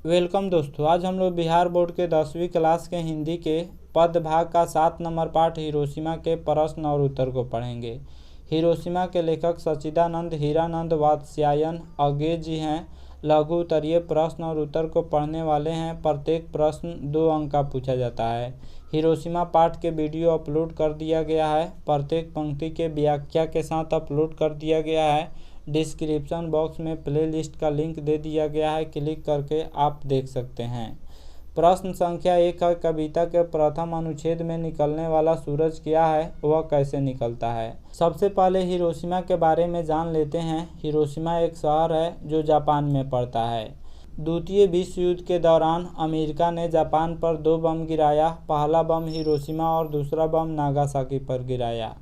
Welcome दोस्तों, आज हम लोग बिहार बोर्ड के 10वीं क्लास के हिंदी के पद भाग का 7 नंबर पाठ हिरोशिमा के प्रश्न और उत्तर को पढ़ेंगे। हिरोशिमा के लेखक सच्चिदानंद हीरानंद वात्स्यायन अज्ञे जी हैं। लघु उत्तरीय प्रश्न और उत्तर को पढ़ने वाले हैं। प्रत्येक प्रश्न 2 अंक का पूछा जाता है। हिरोशिमा पाठ के वीडियो अपलोड कर दिया गया है। प्रत्येक पंक्ति के व्याख्या के साथ अपलोड कर दिया गया है। डिस्क्रिप्शन बॉक्स में प्लेलिस्ट का लिंक दे दिया गया है, क्लिक करके आप देख सकते हैं। प्रश्न संख्या 1 है, कविता के प्रथम अनुच्छेद में निकलने वाला सूरज क्या है, वह कैसे निकलता है। सबसे पहले हिरोशिमा के बारे में जान लेते हैं। हिरोशिमा एक शहर है जो जापान में पड़ता है। द्वितीय विश्व युद्ध के दौरान अमेरिका ने जापान पर 2 बम गिराया। पहला बम हिरोशिमा और दूसरा बम नागासाकी पर गिराया।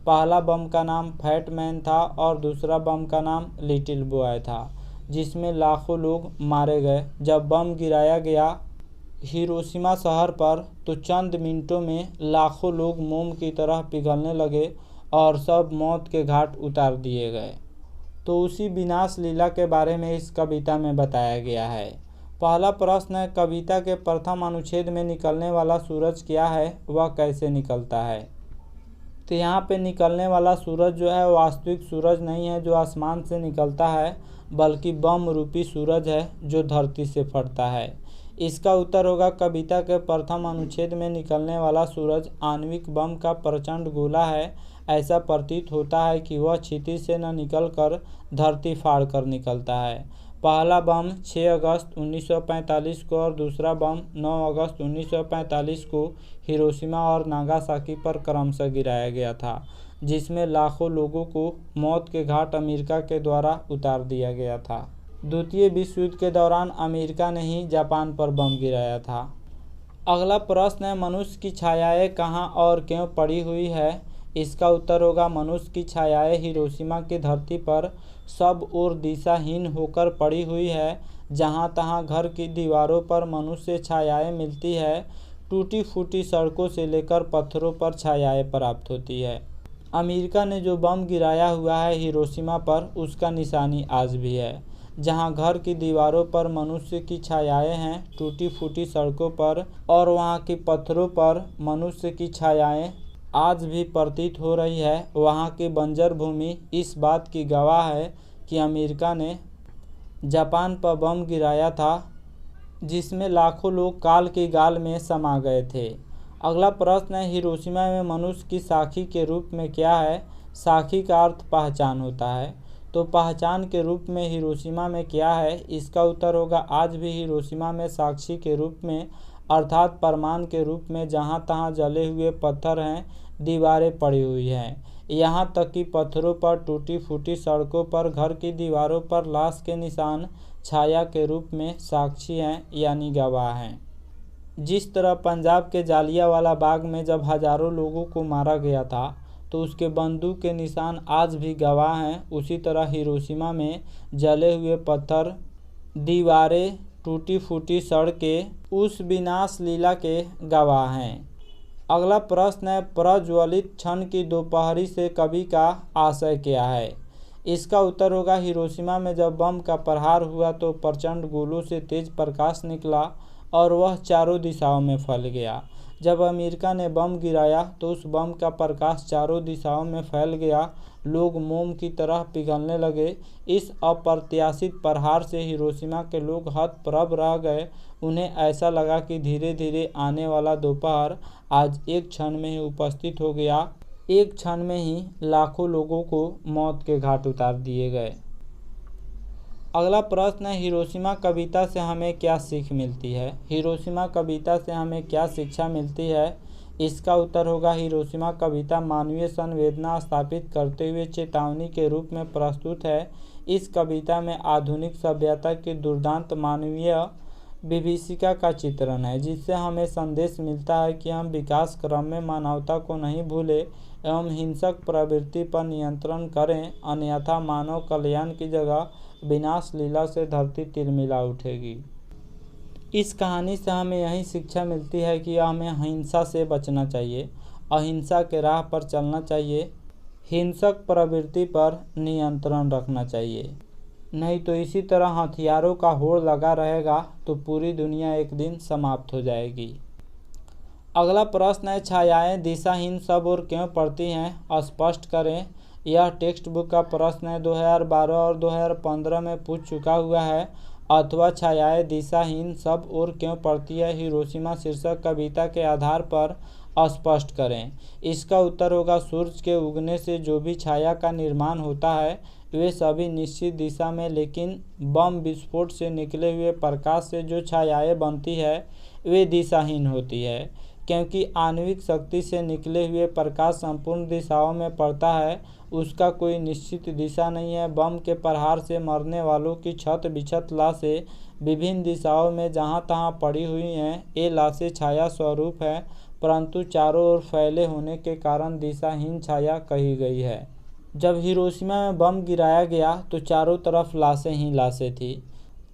पहला बम का नाम फैट मैन था और दूसरा बम का नाम लिटिल बॉय था, जिसमें लाखों लोग मारे गए। जब बम गिराया गया हिरोशिमा शहर पर तो चंद मिनटों में लाखों लोग मोम की तरह पिघलने लगे और सब मौत के घाट उतार दिए गए। तो उसी विनाश लीला के बारे में इस कविता में बताया गया है। पहला प्रश्न है, कविता के प्रथम अनुच्छेद में निकलने वाला सूरज क्या है, वह कैसे निकलता है। तो यहाँ पे निकलने वाला सूरज जो है वास्तविक सूरज नहीं है जो आसमान से निकलता है, बल्कि बम रूपी सूरज है जो धरती से फटता है। इसका उत्तर होगा, कविता के प्रथम अनुच्छेद में निकलने वाला सूरज आणविक बम का प्रचंड गोला है। ऐसा प्रतीत होता है कि वह क्षितिज से न निकलकर धरती फाड़ कर निकलता है। पहला बम 6 अगस्त 1945 को और दूसरा बम 9 अगस्त 1945 को हिरोशिमा और नागासाकी पर क्रमशः गिराया गया था, जिसमें लाखों लोगों को मौत के घाट अमेरिका के द्वारा उतार दिया गया था। द्वितीय विश्व युद्ध के दौरान अमेरिका ने ही जापान पर बम गिराया था। अगला प्रश्न है, मनुष्य की छायाएं कहाँ और क्यों पड़ी हुई है। इसका उत्तर होगा, मनुष्य की छायाएं हिरोशिमा की धरती पर सब ओर दिशाहीन होकर पड़ी हुई है। जहाँ तहाँ घर की दीवारों पर मनुष्य छायाएं मिलती है। टूटी फूटी सड़कों से लेकर पत्थरों पर छायाएं प्राप्त होती है। अमेरिका ने जो बम गिराया हुआ है हिरोशिमा पर, उसका निशानी आज भी है। जहाँ घर की दीवारों पर मनुष्य की छायाएं हैं, टूटी फूटी सड़कों पर और वहाँ की पत्थरों पर मनुष्य की छायाएं आज भी प्रतीत हो रही है। वहाँ की बंजर भूमि इस बात की गवाह है कि अमेरिका ने जापान पर बम गिराया था, जिसमें लाखों लोग काल की गाल में समा गए थे। अगला प्रश्न है, हिरोशिमा में मनुष्य की साखी के रूप में क्या है। साखी का अर्थ पहचान होता है, तो पहचान के रूप में हिरोशिमा में क्या है। इसका उत्तर होगा, आज भी हिरोशिमा में साक्षी के रूप में अर्थात प्रमाण के रूप में जहाँ तहाँ जले हुए पत्थर हैं, दीवारें पड़ी हुई हैं। यहाँ तक कि पत्थरों पर, टूटी फूटी सड़कों पर, घर की दीवारों पर लाश के निशान छाया के रूप में साक्षी हैं, यानी गवाह हैं। जिस तरह पंजाब के जालियांवाला बाग में जब हजारों लोगों को मारा गया था तो उसके बंदूक के निशान आज भी गवाह हैं, उसी तरह हिरोशिमा में जले हुए पत्थर, दीवारें, टूटी फूटी सड़कें उस विनाश लीला के गवाह हैं। अगला प्रश्न है, प्रज्वलित क्षण की दोपहरी से कवि का आशय क्या है। इसका उत्तर होगा, हिरोशिमा में जब बम का प्रहार हुआ तो प्रचंड गोलों से तेज प्रकाश निकला और वह चारों दिशाओं में फैल गया। जब अमेरिका ने बम गिराया तो उस बम का प्रकाश चारों दिशाओं में फैल गया। लोग मोम की तरह पिघलने लगे। इस अप्रत्याशित प्रहार से हिरोशिमा के लोग हतप्रभ रह गए। उन्हें ऐसा लगा कि धीरे धीरे आने वाला दोपहर आज एक क्षण में ही उपस्थित हो गया। एक क्षण में ही लाखों लोगों को मौत के घाट उतार दिए गए। अगला प्रश्न है, हिरोशिमा कविता से हमें क्या सीख मिलती है। हिरोशिमा कविता से हमें क्या शिक्षा मिलती है। इसका उत्तर होगा, हिरोशिमा कविता मानवीय संवेदना स्थापित करते हुए चेतावनी के रूप में प्रस्तुत है। इस कविता में आधुनिक सभ्यता की दुर्दांत मानवीय विभीषिका का चित्रण है, जिससे हमें संदेश मिलता है कि हम विकास क्रम में मानवता को नहीं भूलें एवं हिंसक प्रवृत्ति पर नियंत्रण करें, अन्यथा मानव कल्याण की जगह विनाश लीला से धरती तिलमिला उठेगी। इस कहानी से हमें यही शिक्षा मिलती है कि हमें हिंसा से बचना चाहिए, अहिंसा के राह पर चलना चाहिए, हिंसक प्रवृत्ति पर नियंत्रण रखना चाहिए। नहीं तो इसी तरह हथियारों का होड़ लगा रहेगा तो पूरी दुनिया एक दिन समाप्त हो जाएगी। अगला प्रश्न है, छायाएं दिशाहीन सब और क्यों पड़ती हैं, स्पष्ट करें। यह टेक्स्ट बुक का प्रश्न है, 2012 और 2015 में पूछ चुका हुआ है। अथवा छायाएं दिशाहीन सब और क्यों पड़ती है, हिरोशिमा शीर्षक कविता के आधार पर स्पष्ट करें। इसका उत्तर होगा, सूरज के उगने से जो भी छाया का निर्माण होता है वे सभी निश्चित दिशा में, लेकिन बम विस्फोट से निकले हुए प्रकाश से जो छायाएं बनती है वे दिशाहीन होती है, क्योंकि आणविक शक्ति से निकले हुए प्रकाश संपूर्ण दिशाओं में पड़ता है, उसका कोई निश्चित दिशा नहीं है। बम के प्रहार से मरने वालों की छत बिछत लाशें विभिन्न दिशाओं में जहां तहां पड़ी हुई हैं। ये लाशें छाया स्वरूप है, परंतु चारों ओर फैले होने के कारण दिशाहीन छाया कही गई है। जब हिरोशिमा में बम गिराया गया तो चारों तरफ लाशें ही लाशें थी।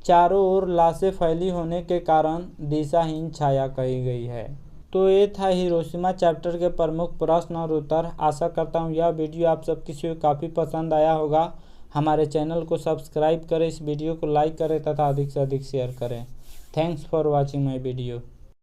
चारों ओर लाशें फैली होने के कारण दिशाहीन छाया कही गई है। तो ये था हिरोशिमा चैप्टर के प्रमुख प्रश्न और उत्तर। आशा करता हूँ यह वीडियो आप सब किसी को काफ़ी पसंद आया होगा। हमारे चैनल को सब्सक्राइब करें, इस वीडियो को लाइक करें तथा अधिक से अधिक शेयर करें। Thanks for watching my video.